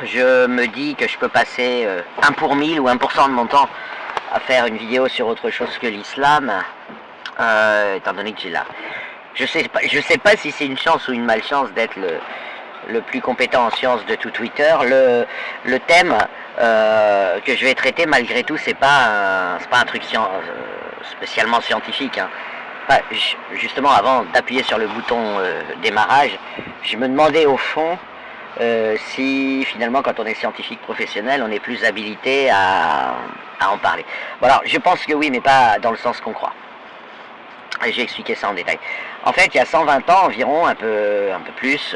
je me dis que je peux passer 1 pour 1000 ou 1% de mon temps à faire une vidéo sur autre chose que l'islam, étant donné que j'ai là. Je sais pas si c'est une chance ou une malchance d'être le plus compétent en sciences de tout Twitter. Le thème que je vais traiter, malgré tout, c'est pas un truc spécialement scientifique, hein. Enfin, justement, avant d'appuyer sur le bouton démarrage, je me demandais au fond si finalement, quand on est scientifique professionnel, on est plus habilité à en parler. Bon, alors, je pense que oui, mais pas dans le sens qu'on croit. Et j'ai expliqué ça en détail. En fait, il y a 120 ans environ, un peu plus,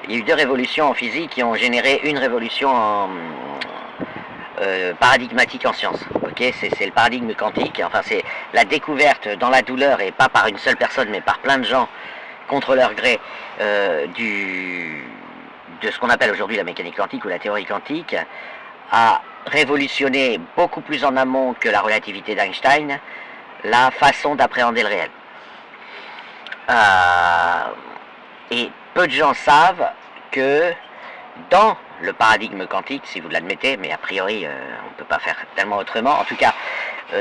il y a eu 2 révolutions en physique qui ont généré une révolution paradigmatique en sciences. Okay, c'est le paradigme quantique. Enfin, c'est la découverte dans la douleur, et pas par une seule personne, mais par plein de gens, contre leur gré, de ce qu'on appelle aujourd'hui la mécanique quantique ou la théorie quantique, a révolutionné beaucoup plus en amont que la relativité d'Einstein la façon d'appréhender le réel. Et peu de gens savent que dans le paradigme quantique, si vous l'admettez, mais a priori on ne peut pas faire tellement autrement, en tout cas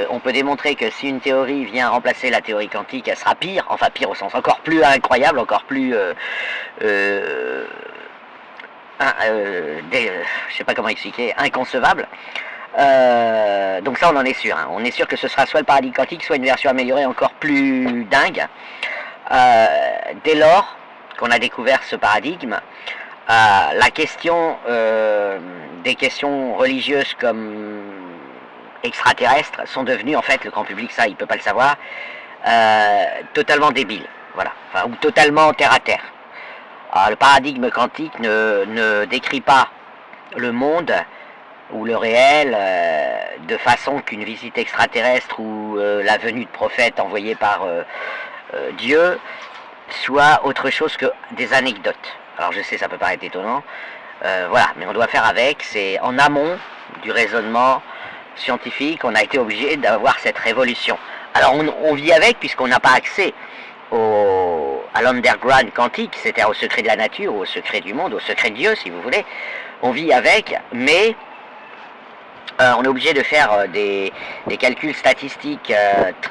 on peut démontrer que si une théorie vient remplacer la théorie quantique, elle sera pire, enfin pire au sens encore plus incroyable, encore plus je sais pas comment expliquer, inconcevable. Donc ça on en est sûr, hein. On est sûr que ce sera soit le paradigme quantique, soit une version améliorée encore plus dingue. Dès lors qu'on a découvert ce paradigme, la question des questions religieuses comme extraterrestres sont devenues, en fait, le grand public, ça il peut pas le savoir, totalement débiles, voilà, enfin, ou totalement terre à terre. Alors, le paradigme quantique ne décrit pas le monde ou le réel de façon qu'une visite extraterrestre ou la venue de prophètes envoyés par Dieu soit autre chose que des anecdotes. Alors je sais, ça peut paraître étonnant, voilà, mais on doit faire avec. C'est en amont du raisonnement scientifique, on a été obligé d'avoir cette révolution. Alors on vit avec, puisqu'on n'a pas accès à l'underground quantique, c'est-à-dire au secret de la nature, au secret du monde, au secret de Dieu, si vous voulez. On vit avec, mais on est obligé de faire des calculs statistiques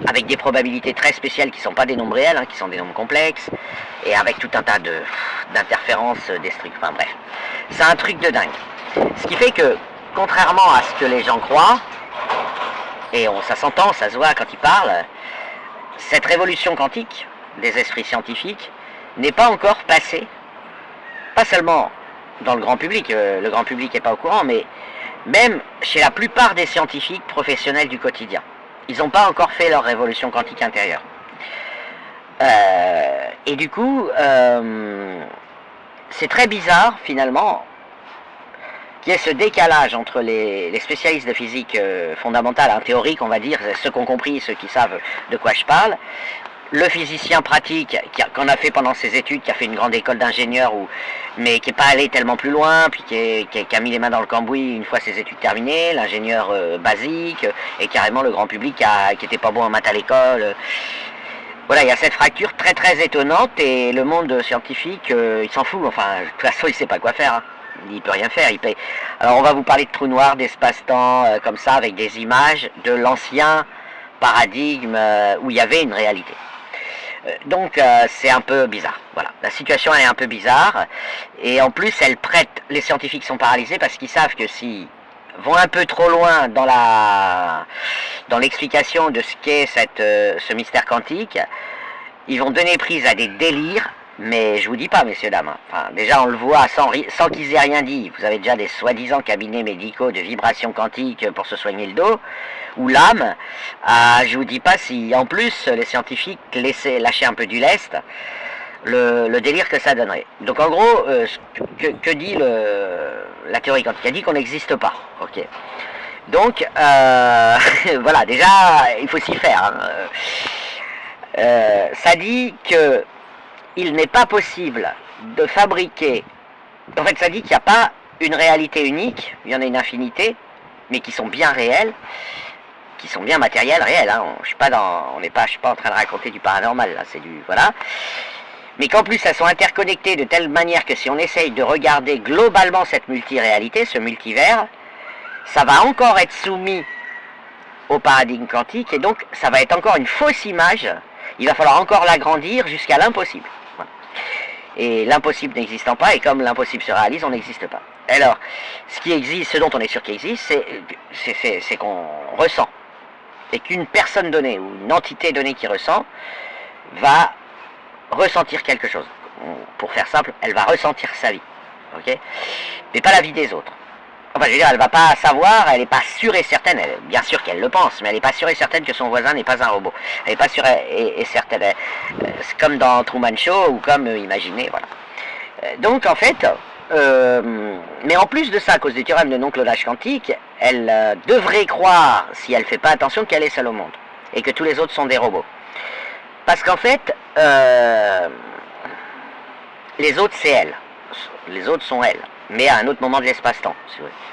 avec des probabilités très spéciales qui ne sont pas des nombres réels, hein, qui sont des nombres complexes, et avec tout un tas d'interférences destructives. Enfin bref, c'est un truc de dingue. Ce qui fait que, contrairement à ce que les gens croient, et ça s'entend, ça se voit quand ils parlent, cette révolution quantique des esprits scientifiques n'est pas encore passée, pas seulement dans le grand public, le grand public n'est pas au courant, mais même chez la plupart des scientifiques professionnels du quotidien. Ils n'ont pas encore fait leur révolution quantique intérieure. Et du coup, c'est très bizarre, finalement, qu'il y ait ce décalage entre les spécialistes de physique fondamentale, hein, théorique, on va dire, ceux qui ont compris, ceux qui savent de quoi je parle, le physicien pratique qu'on a fait pendant ses études, qui a fait une grande école d'ingénieur, mais qui n'est pas allé tellement plus loin, puis qui a mis les mains dans le cambouis une fois ses études terminées, l'ingénieur basique, et carrément le grand public qui n'était pas bon en maths à l'école. Voilà, il y a cette fracture très très étonnante, et le monde scientifique, il s'en fout, enfin, de toute façon, il ne sait pas quoi faire, hein. Il peut rien faire. Alors on va vous parler de trous noirs, d'espace-temps, comme ça, avec des images de l'ancien paradigme où il y avait une réalité. Donc c'est un peu bizarre, voilà. La situation elle est un peu bizarre, et en plus elle prête, les scientifiques sont paralysés parce qu'ils savent que s'ils vont un peu trop loin dans l'explication de ce qu'est ce mystère quantique, ils vont donner prise à des délires, mais je vous dis pas, messieurs, dames, hein. Enfin, déjà on le voit sans qu'ils aient rien dit. Vous avez déjà des soi-disant cabinets médicaux de vibration quantique pour se soigner le dos, ou l'âme. Je vous dis pas si en plus les scientifiques laissaient lâcher un peu du lest, le délire que ça donnerait. Donc en gros, que dit la théorie quantique? Elle dit qu'on n'existe pas, ok. Donc voilà, déjà il faut s'y faire, hein. Ça dit que il n'est pas possible de fabriquer, en fait ça dit qu'il n'y a pas une réalité unique, il y en a une infinité, mais qui sont bien réelles, qui sont bien matérielles, réelles, hein. Je suis pas en train de raconter du paranormal, là, c'est du, voilà. mais qu'en plus elles sont interconnectées de telle manière que si on essaye de regarder globalement cette multiréalité, ce multivers, ça va encore être soumis au paradigme quantique, et donc ça va être encore une fausse image, il va falloir encore l'agrandir jusqu'à l'impossible. Voilà. Et l'impossible n'existant pas, et comme l'impossible se réalise, on n'existe pas. Alors, ce qui existe, ce dont on est sûr qu'il existe, c'est qu'on ressent. Et qu'une personne donnée, ou une entité donnée qui ressent, va ressentir quelque chose. Pour faire simple, elle va ressentir sa vie. Ok, mais pas la vie des autres. Enfin, je veux dire, elle va pas savoir, elle n'est pas sûre et certaine, bien sûr qu'elle le pense, mais elle n'est pas sûre et certaine que son voisin n'est pas un robot. Elle n'est pas sûre et certaine. C'est comme dans Truman Show, ou comme imaginez, voilà. Donc, en fait, mais en plus de ça, à cause du théorème de non-clonage quantique, elle devrait croire, si elle ne fait pas attention, qu'elle est seule au monde, et que tous les autres sont des robots. Parce qu'en fait, les autres, c'est elle. Les autres sont elles, mais à un autre moment de l'espace-temps.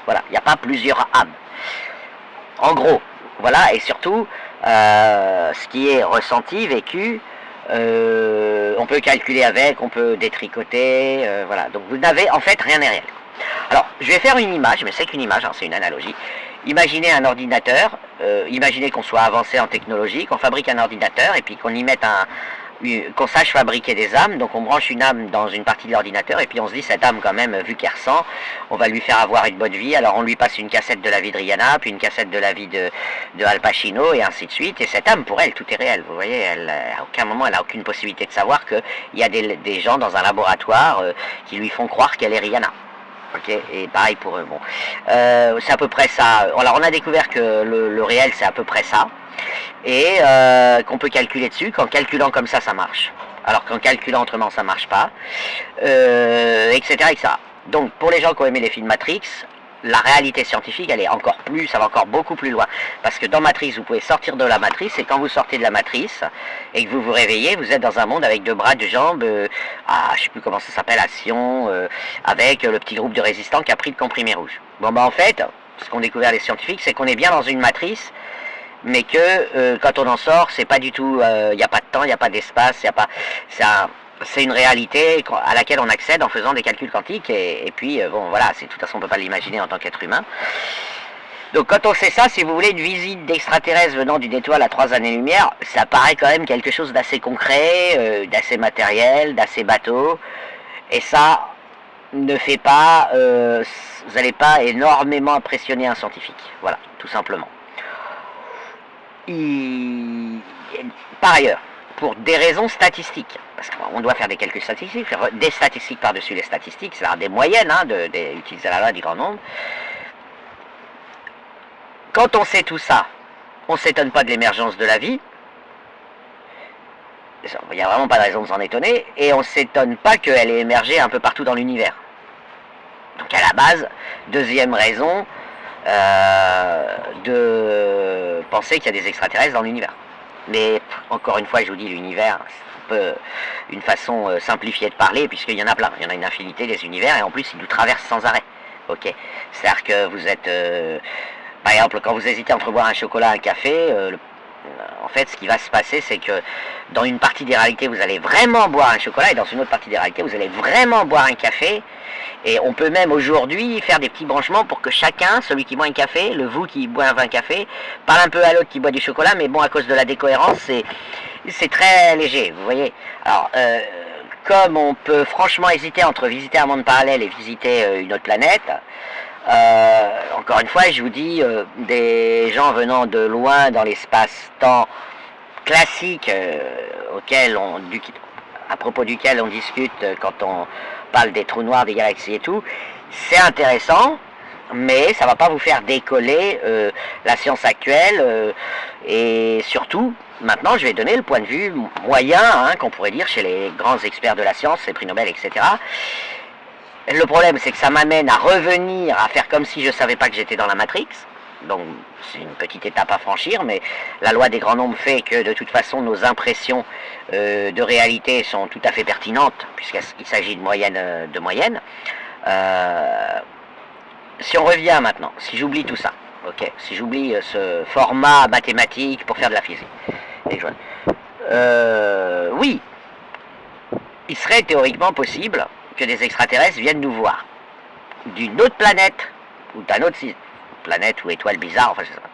Voilà, il n'y a pas plusieurs âmes. En gros, voilà, et surtout, ce qui est ressenti, vécu, on peut calculer avec, on peut détricoter, voilà. Donc vous n'avez, en fait, rien n'est réel. Alors, je vais faire une image, mais c'est qu'une image, hein, c'est une analogie. Imaginez un ordinateur, imaginez qu'on soit avancé en technologie, qu'on fabrique un ordinateur, et puis qu'on y mette qu'on sache fabriquer des âmes, donc on branche une âme dans une partie de l'ordinateur, et puis on se dit, cette âme quand même, vu qu'elle ressent, on va lui faire avoir une bonne vie, alors on lui passe une cassette de la vie de Rihanna, puis une cassette de la vie de Al Pacino, et ainsi de suite, et cette âme, pour elle, tout est réel, vous voyez, à aucun moment, elle n'a aucune possibilité de savoir qu'il y a des gens dans un laboratoire qui lui font croire qu'elle est Rihanna. Ok, et pareil pour eux, bon. C'est à peu près ça. Alors on a découvert que le réel, c'est à peu près ça, et qu'on peut calculer dessus, qu'en calculant comme ça marche, alors qu'en calculant autrement ça marche pas, etc., etc. Donc pour les gens qui ont aimé les films Matrix, la réalité scientifique, elle est encore plus, ça va encore beaucoup plus loin, parce que dans Matrix, vous pouvez sortir de la matrice, et quand vous sortez de la matrice et que vous vous réveillez, vous êtes dans un monde avec 2 bras, 2 jambes, je sais plus comment ça s'appelle, à Sion, avec le petit groupe de résistants qui a pris le comprimé rouge. Bon en fait, ce qu'ont découvert les scientifiques, c'est qu'on est bien dans une matrice, mais que quand on en sort, c'est pas du tout, il n'y a pas de temps, il n'y a pas d'espace, il n'y a pas, c'est une réalité à laquelle on accède en faisant des calculs quantiques, et puis bon voilà, de toute façon on ne peut pas l'imaginer en tant qu'être humain. Donc quand on sait ça, si vous voulez, une visite d'extraterrestres venant d'une étoile à 3 années-lumière, ça paraît quand même quelque chose d'assez concret, d'assez matériel, d'assez bateau, et ça ne fait pas, vous n'allez pas énormément impressionner un scientifique, voilà, tout simplement. Par ailleurs, pour des raisons statistiques, parce qu'on doit faire des calculs statistiques, faire des statistiques par-dessus les statistiques, c'est-à-dire des moyennes, hein, utiliser la loi du grand nombre. Quand on sait tout ça, on ne s'étonne pas de l'émergence de la vie, il n'y a vraiment pas de raison de s'en étonner, et on ne s'étonne pas qu'elle ait émergé un peu partout dans l'univers. Donc à la base, deuxième raison, de penser qu'il y a des extraterrestres dans l'univers. Mais encore une fois, je vous dis, l'univers, c'est un peu une façon simplifiée de parler, puisqu'il y en a plein, il y en a une infinité des univers, et en plus ils nous traversent sans arrêt. Ok, c'est-à-dire que vous êtes, par exemple, quand vous hésitez entre boire un chocolat et un café, en fait, ce qui va se passer, c'est que dans une partie des réalités, vous allez vraiment boire un chocolat, et dans une autre partie des réalités, vous allez vraiment boire un café. Et on peut même aujourd'hui faire des petits branchements pour que chacun, celui qui boit un café, le vous qui boit un café, parle un peu à l'autre qui boit du chocolat, mais bon, à cause de la décohérence, c'est très léger, vous voyez. Alors, comme on peut franchement hésiter entre visiter un monde parallèle et visiter une autre planète, encore une fois, je vous dis, des gens venant de loin dans l'espace-temps classique à propos duquel on discute quand on parle des trous noirs, des galaxies et tout, c'est intéressant, mais ça ne va pas vous faire décoller la science actuelle, et surtout, maintenant je vais donner le point de vue moyen, hein, qu'on pourrait dire chez les grands experts de la science, les prix Nobel, etc. Le problème, c'est que ça m'amène à revenir, à faire comme si je ne savais pas que j'étais dans la Matrix. Donc c'est une petite étape à franchir, mais la loi des grands nombres fait que de toute façon nos impressions de réalité sont tout à fait pertinentes, puisqu'il s'agit de moyenne. Si on revient maintenant, si j'oublie tout ça, ok, si j'oublie ce format mathématique pour faire de la physique, oui, il serait théoriquement possible que des extraterrestres viennent nous voir d'une autre planète, ou d'un autre planète ou étoile bizarre, enfin je sais pas.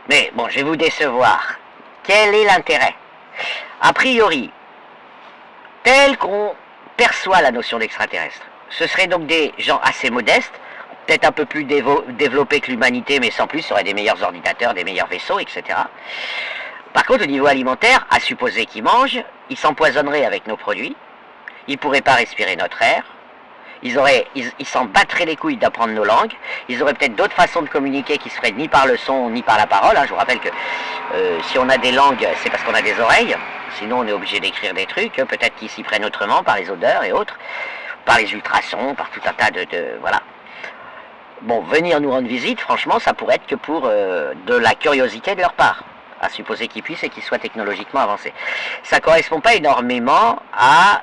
Mais bon, je vais vous décevoir. Quel est l'intérêt? A priori, tel qu'on perçoit la notion d'extraterrestre, ce seraient donc des gens assez modestes, peut-être un peu plus développés que l'humanité, mais sans plus, auraient des meilleurs ordinateurs, des meilleurs vaisseaux, etc. Par contre, au niveau alimentaire, à supposer qu'ils mangent, ils s'empoisonneraient avec nos produits, ils ne pourraient pas respirer notre air, ils s'en battraient les couilles d'apprendre nos langues, ils auraient peut-être d'autres façons de communiquer qui se feraient ni par le son, ni par la parole. Je vous rappelle que si on a des langues, c'est parce qu'on a des oreilles, sinon on est obligé d'écrire des trucs, peut-être qu'ils s'y prennent autrement, par les odeurs et autres, par les ultrasons, par tout un tas voilà. Bon, venir nous rendre visite, franchement, ça pourrait être que pour de la curiosité de leur part, à supposer qu'ils puissent et qu'ils soient technologiquement avancés. Ça ne correspond pas énormément à...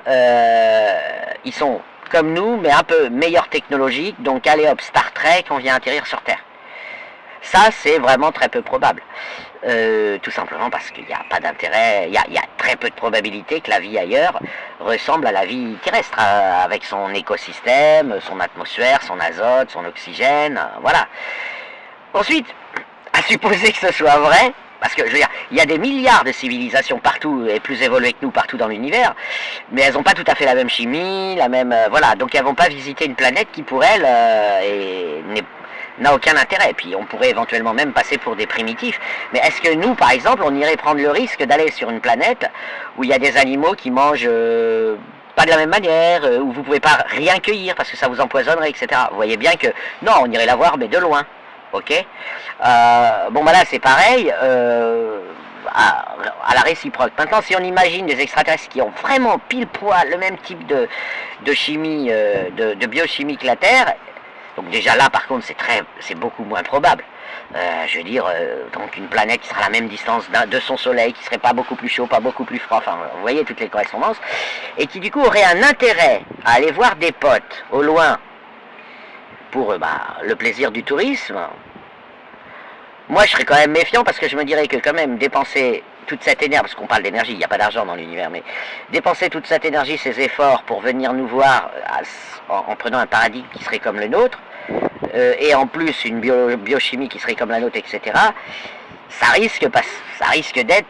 ils sont comme nous, mais un peu meilleurs technologiques, donc allez hop, Star Trek, on vient atterrir sur Terre. Ça, c'est vraiment très peu probable. Tout simplement parce qu'il n'y a pas d'intérêt, il y a très peu de probabilité que la vie ailleurs ressemble à la vie terrestre, avec son écosystème, son atmosphère, son azote, son oxygène, voilà. Ensuite, à supposer que ce soit vrai, parce que je veux dire, il y a des milliards de civilisations partout et plus évoluées que nous partout dans l'univers, mais elles n'ont pas tout à fait la même chimie, la même... voilà, donc elles ne vont pas visiter une planète qui pour elles n'a aucun intérêt. Puis on pourrait éventuellement même passer pour des primitifs. Mais est-ce que nous, par exemple, on irait prendre le risque d'aller sur une planète où il y a des animaux qui mangent pas de la même manière, où vous ne pouvez pas rien cueillir parce que ça vous empoisonnerait, etc. Vous voyez bien que, non, on irait la voir, mais de loin. Ok, bon bah là c'est pareil, à la réciproque. Maintenant, si on imagine des extraterrestres qui ont vraiment pile poil le même type de chimie, de biochimie que la Terre, donc déjà là par contre c'est beaucoup moins probable. Je veux dire, donc une planète qui sera à la même distance de son soleil, qui serait pas beaucoup plus chaud, pas beaucoup plus froid, enfin vous voyez toutes les correspondances, et qui du coup aurait un intérêt à aller voir des potes au loin pour le plaisir du tourisme. Moi je serais quand même méfiant parce que je me dirais que quand même dépenser toute cette énergie, parce qu'on parle d'énergie, il n'y a pas d'argent dans l'univers, mais dépenser toute cette énergie, ces efforts pour venir nous voir en prenant un paradigme qui serait comme le nôtre, et en plus une biochimie qui serait comme la nôtre, etc., ça risque d'être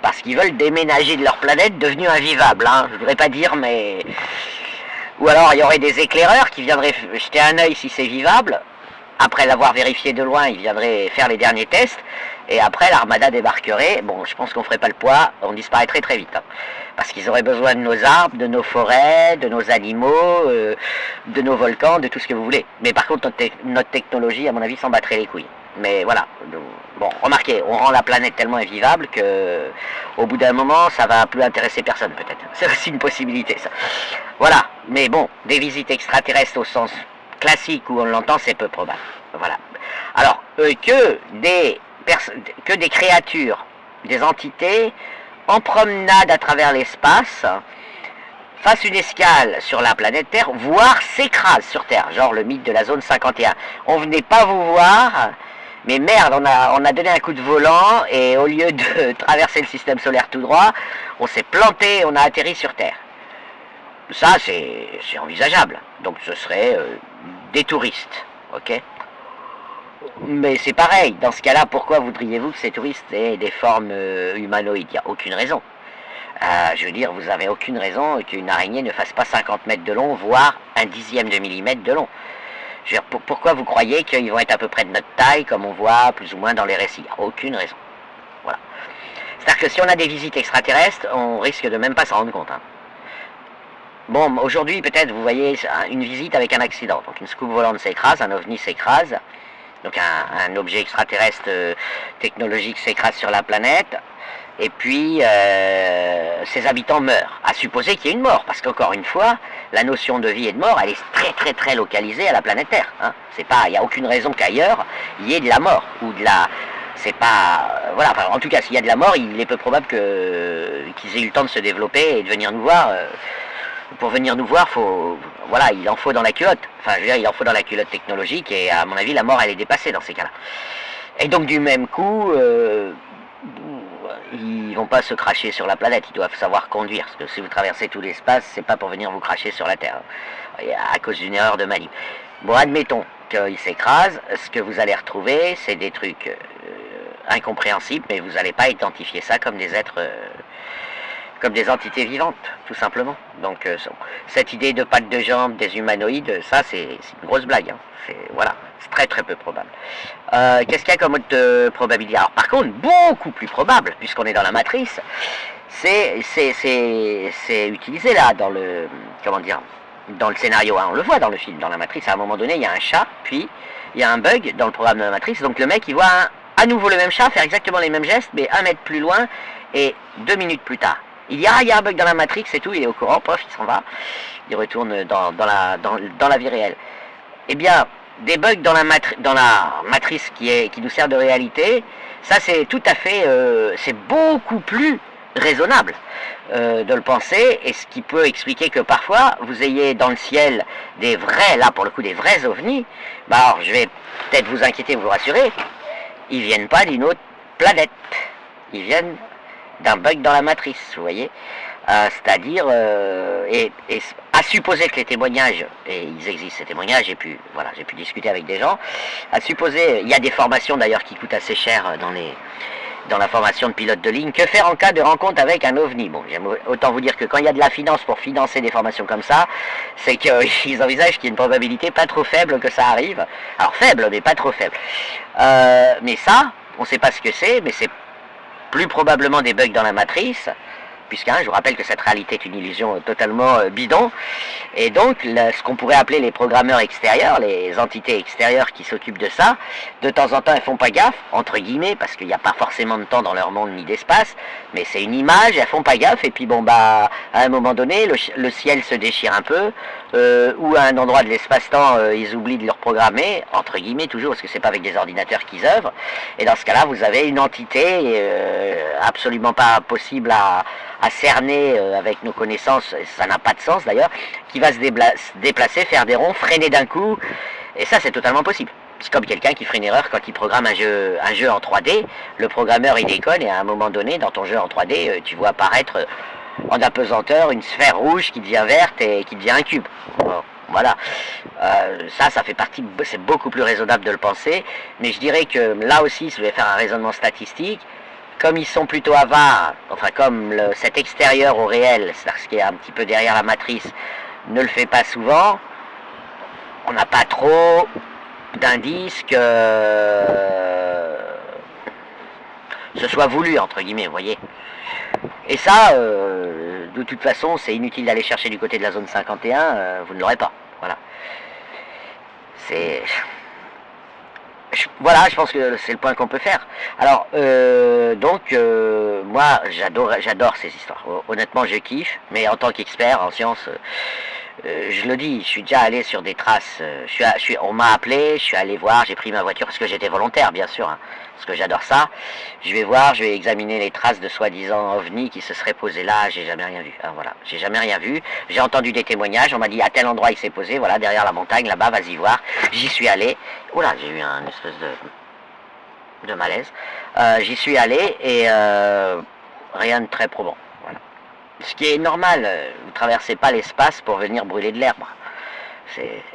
parce qu'ils veulent déménager de leur planète devenue invivable, je ne voudrais pas dire, mais... Ou alors il y aurait des éclaireurs qui viendraient jeter un œil si c'est vivable. Après l'avoir vérifié de loin, ils viendraient faire les derniers tests. Et après, l'armada débarquerait. Bon, je pense qu'on ne ferait pas le poids. On disparaîtrait très vite. Parce qu'ils auraient besoin de nos arbres, de nos forêts, de nos animaux, de nos volcans, de tout ce que vous voulez. Mais par contre, notre technologie, à mon avis, s'en battrait les couilles. Mais voilà. Bon, remarquez, on rend la planète tellement invivable que au bout d'un moment, ça va plus intéresser personne, peut-être. C'est aussi une possibilité, ça. Voilà. Mais bon, des visites extraterrestres au sens classique où on l'entend, c'est peu probable. Voilà. Alors, que des créatures, des entités, en promenade à travers l'espace, fassent une escale sur la planète Terre, voire s'écrasent sur Terre, genre le mythe de la zone 51. On venait pas vous voir, mais merde, on a donné un coup de volant, et au lieu de traverser le système solaire tout droit, on s'est planté, on a atterri sur Terre. Ça, c'est envisageable. Donc ce serait des touristes, ok? Mais c'est pareil, dans ce cas-là, pourquoi voudriez-vous que ces touristes aient des formes humanoïdes? Il n'y a aucune raison. Je veux dire, vous n'avez aucune raison qu'une araignée ne fasse pas 50 mètres de long, voire un dixième de millimètre de long. Je veux dire, pourquoi vous croyez qu'ils vont être à peu près de notre taille, comme on voit plus ou moins dans les récits? Il n'y a aucune raison. Voilà. C'est-à-dire que si on a des visites extraterrestres, on risque de même pas s'en rendre compte. Bon, aujourd'hui, peut-être, vous voyez une visite avec un accident. Donc une soucoupe volante s'écrase, un ovni s'écrase. Donc un objet extraterrestre technologique s'écrase sur la planète. Et puis, ses habitants meurent. À supposer qu'il y ait une mort. Parce qu'encore une fois, la notion de vie et de mort, elle est très très très localisée à la planète Terre. Il n'y a aucune raison qu'ailleurs, il y ait de la mort. Ou de la... C'est pas... voilà, en tout cas, s'il y a de la mort, il est peu probable qu'ils aient eu le temps de se développer et de venir nous voir... Pour venir nous voir, voilà, il en faut dans la culotte. Enfin, je veux dire, il en faut dans la culotte technologique, et à mon avis, la mort, elle est dépassée dans ces cas-là. Et donc, du même coup, ils vont pas se cracher sur la planète, ils doivent savoir conduire, parce que si vous traversez tout l'espace, c'est pas pour venir vous cracher sur la Terre, à cause d'une erreur de manip. Bon, admettons qu'ils s'écrasent, ce que vous allez retrouver, c'est des trucs incompréhensibles, mais vous n'allez pas identifier ça comme des êtres, comme des entités vivantes, tout simplement. Donc cette idée de pattes de jambes, des humanoïdes, ça c'est une grosse blague, hein. Voilà, c'est très très peu probable. Qu'est-ce qu'il y a comme autre probabilité? Alors par contre, beaucoup plus probable, puisqu'on est dans la matrice, c'est utilisé là dans le, comment dire, dans le scénario, hein, on le voit dans le film, dans la matrice, à un moment donné, il y a un chat, puis il y a un bug dans le programme de la matrice, donc le mec il voit à nouveau le même chat faire exactement les mêmes gestes, mais 1 mètre plus loin, et 2 minutes plus tard. Il dit, ah, il y a un bug dans la matrice et tout, il est au courant, pof, il s'en va, il retourne dans la vie réelle. Eh bien, des bugs dans la matrice qui nous sert de réalité, ça c'est tout à fait, c'est beaucoup plus raisonnable de le penser, et ce qui peut expliquer que parfois vous ayez dans le ciel des vrais, là pour le coup des vrais ovnis. Bah alors je vais peut-être vous inquiéter, vous rassurer, ils viennent pas d'une autre planète, ils viennent d'un bug dans la matrice, vous voyez. C'est-à-dire, et à supposer que les témoignages, et ils existent ces témoignages, et puis voilà, j'ai pu discuter avec des gens, à supposer, il y a des formations d'ailleurs qui coûtent assez cher dans la formation de pilote de ligne, que faire en cas de rencontre avec un ovni? Bon, autant vous dire que quand il y a de la finance pour financer des formations comme ça, c'est qu'ils envisagent qu'il y a une probabilité pas trop faible que ça arrive. Alors faible, mais pas trop faible. Mais ça, on ne sait pas ce que c'est, mais c'est plus probablement des bugs dans la matrice, puisque je vous rappelle que cette réalité est une illusion totalement bidon, et donc ce qu'on pourrait appeler les programmeurs extérieurs, les entités extérieures qui s'occupent de ça, de temps en temps elles font pas gaffe, entre guillemets, parce qu'il n'y a pas forcément de temps dans leur monde ni d'espace, mais c'est une image, elles font pas gaffe, et puis bon bah à un moment donné le ciel se déchire un peu, ou à un endroit de l'espace-temps ils oublient de le reprogrammer, entre guillemets toujours, parce que c'est pas avec des ordinateurs qu'ils œuvrent, et dans ce cas-là vous avez une entité absolument pas possible à cerner avec nos connaissances, ça n'a pas de sens d'ailleurs, qui va se déplacer, faire des ronds, freiner d'un coup, et ça c'est totalement possible. C'est comme quelqu'un qui ferait une erreur quand il programme un jeu en 3D, le programmeur il déconne, et à un moment donné dans ton jeu en 3D, tu vois apparaître en apesanteur une sphère rouge qui devient verte et qui devient un cube. Bon, voilà, ça fait partie, c'est beaucoup plus raisonnable de le penser, mais je dirais que là aussi, si je vais faire un raisonnement statistique, comme ils sont plutôt avares, enfin comme cet extérieur au réel, c'est-à-dire ce qui est un petit peu derrière la matrice, ne le fait pas souvent, on n'a pas trop d'indices que ce soit voulu, entre guillemets, vous voyez. Et ça, de toute façon, c'est inutile d'aller chercher du côté de la zone 51, vous ne l'aurez pas, voilà. Voilà, je pense que c'est le point qu'on peut faire. Alors, moi, j'adore ces histoires. Honnêtement, je kiffe, mais en tant qu'expert en sciences, je le dis, je suis déjà allé sur des traces. On m'a appelé, je suis allé voir, j'ai pris ma voiture parce que j'étais volontaire, bien sûr, hein, parce que j'adore ça. Je vais voir, je vais examiner les traces de soi-disant ovnis qui se seraient posés là. J'ai jamais rien vu. Alors, voilà, j'ai jamais rien vu. J'ai entendu des témoignages. On m'a dit à tel endroit il s'est posé. Voilà, derrière la montagne, là-bas, vas-y voir. J'y suis allé. Oula, j'ai eu un espèce de malaise. J'y suis allé et rien de très probant. Voilà. Ce qui est normal, vous traversez pas l'espace pour venir brûler de l'herbe.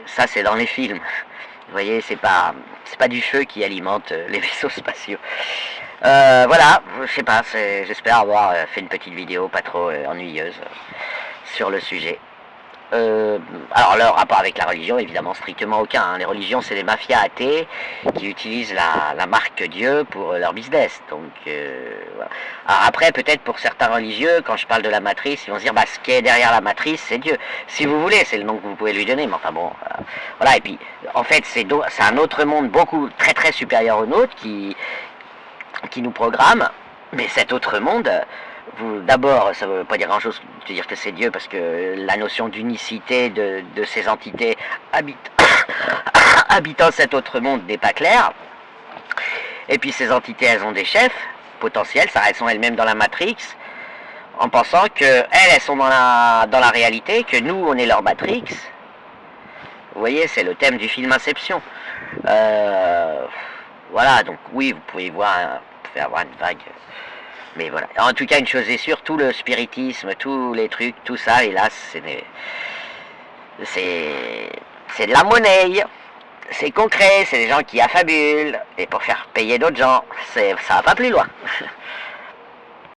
Ça, c'est dans les films. Vous voyez, c'est pas du feu qui alimente les vaisseaux spatiaux. Voilà, je sais pas, j'espère avoir fait une petite vidéo pas trop ennuyeuse sur le sujet. Alors le rapport avec la religion, évidemment strictement aucun, hein. Les religions c'est des mafias athées qui utilisent la marque Dieu pour leur business. Donc voilà. Alors, après peut-être pour certains religieux, quand je parle de la matrice, ils vont se dire bah ce qui est derrière la matrice c'est Dieu. Si vous voulez, c'est le nom que vous pouvez lui donner, mais enfin bon, voilà. Et puis en fait c'est un autre monde beaucoup très très supérieur au nôtre qui nous programme, mais cet autre monde, d'abord, ça ne veut pas dire grand-chose de dire que c'est Dieu, parce que la notion d'unicité de ces entités habitant cet autre monde n'est pas claire. Et puis ces entités, elles ont des chefs potentiels, elles sont elles-mêmes dans la Matrix, en pensant que elles sont dans la réalité, que nous, on est leur Matrix. Vous voyez, c'est le thème du film Inception. Voilà, donc oui, vous pouvez avoir une vague Mais voilà. En tout cas, une chose est sûre, tout le spiritisme, tous les trucs, tout ça, hélas, c'est de la monnaie. C'est concret, c'est des gens qui affabulent, et pour faire payer d'autres gens, ça va pas plus loin.